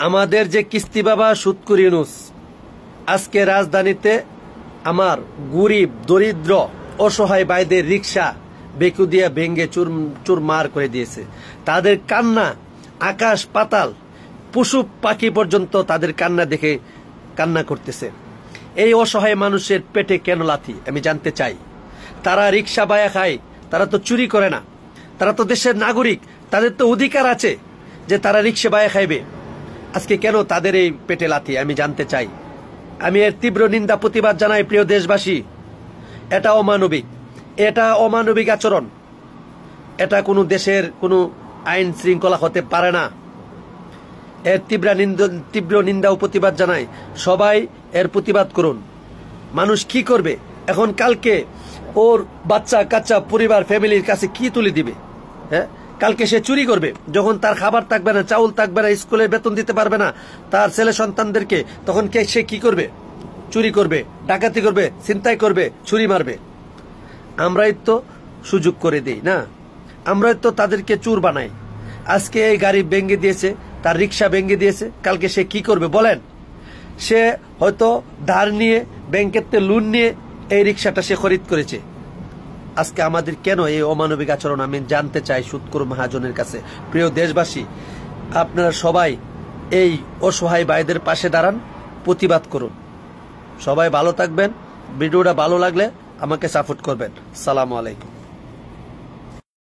আমাদের যে কিস্তি বাবা সুৎকুর ইউনুস আজকে রাজধানীতে আমার গরিব দরিদ্র অসহায় ভাইদের রিক্সা বেকু দিয়ে ভেঙ্গে চুরমার করে দিয়েছে। তাদের কান্না আকাশ পাতাল, পশু পাখি পর্যন্ত তাদের কান্না দেখে কান্না করতেছে। এই অসহায় মানুষের পেটে কেন লাথি আমি জানতে চাই। তারা রিক্সা বায়া খায়, তারা তো চুরি করে না, তারা তো দেশের নাগরিক, তাদের তো অধিকার আছে যে তারা রিক্সা বায়া খাইবে। আজকে কেন তাদের এই পেটে লাথি আমি জানতে চাই। আমি এর তীব্র নিন্দা প্রতিবাদ জানাই। প্রিয় দেশবাসী, এটা অমানবিক, এটা অমানবিক আচরণ। এটা কোনো দেশের কোনো আইন শৃঙ্খলা হতে পারে না। এর তীব্র নিন্দা ও প্রতিবাদ জানাই। সবাই এর প্রতিবাদ করুন। মানুষ কি করবে এখন? কালকে ওর বাচ্চা কাচ্চা পরিবার ফ্যামিলির কাছে কি তুলে দিবে? হ্যাঁ, কালকে সে চুরি করবে যখন তার খাবার থাকবে না, চাউল থাকবে না, স্কুলে বেতন দিতে পারবে না তার ছেলে সন্তানদেরকে, তখন সে কি করবে? চুরি করবে, ডাকাতি করবে, ছিনতাই করবে, ছুরি মারবে। আমরাই তো সুযোগ করে দেই না, আমরাই তো তাদেরকে চোর বানাই। আজকে এই গাড়ি ভেঙে দিয়েছে, তার রিক্সা ভেঙে দিয়েছে, কালকে সে কি করবে বলেন? সে হয়তো ধার নিয়ে, ব্যাংকের লোন নিয়ে এই রিক্সাটা সে খরিদ করেছে। আজকে আমাদের কেন এই অমানবিক আচরণ আমি জানতে চাই সুৎখোর মহাজনের কাছে। প্রিয় দেশবাসী, আপনারা সবাই এই অসহায় ভাইদের পাশে দাঁড়ান, প্রতিবাদ করুন। সবাই ভালো থাকবেন। ভিডিওটা ভালো লাগলে আমাকে সাপোর্ট করবেন। সালামু আলাইকুম।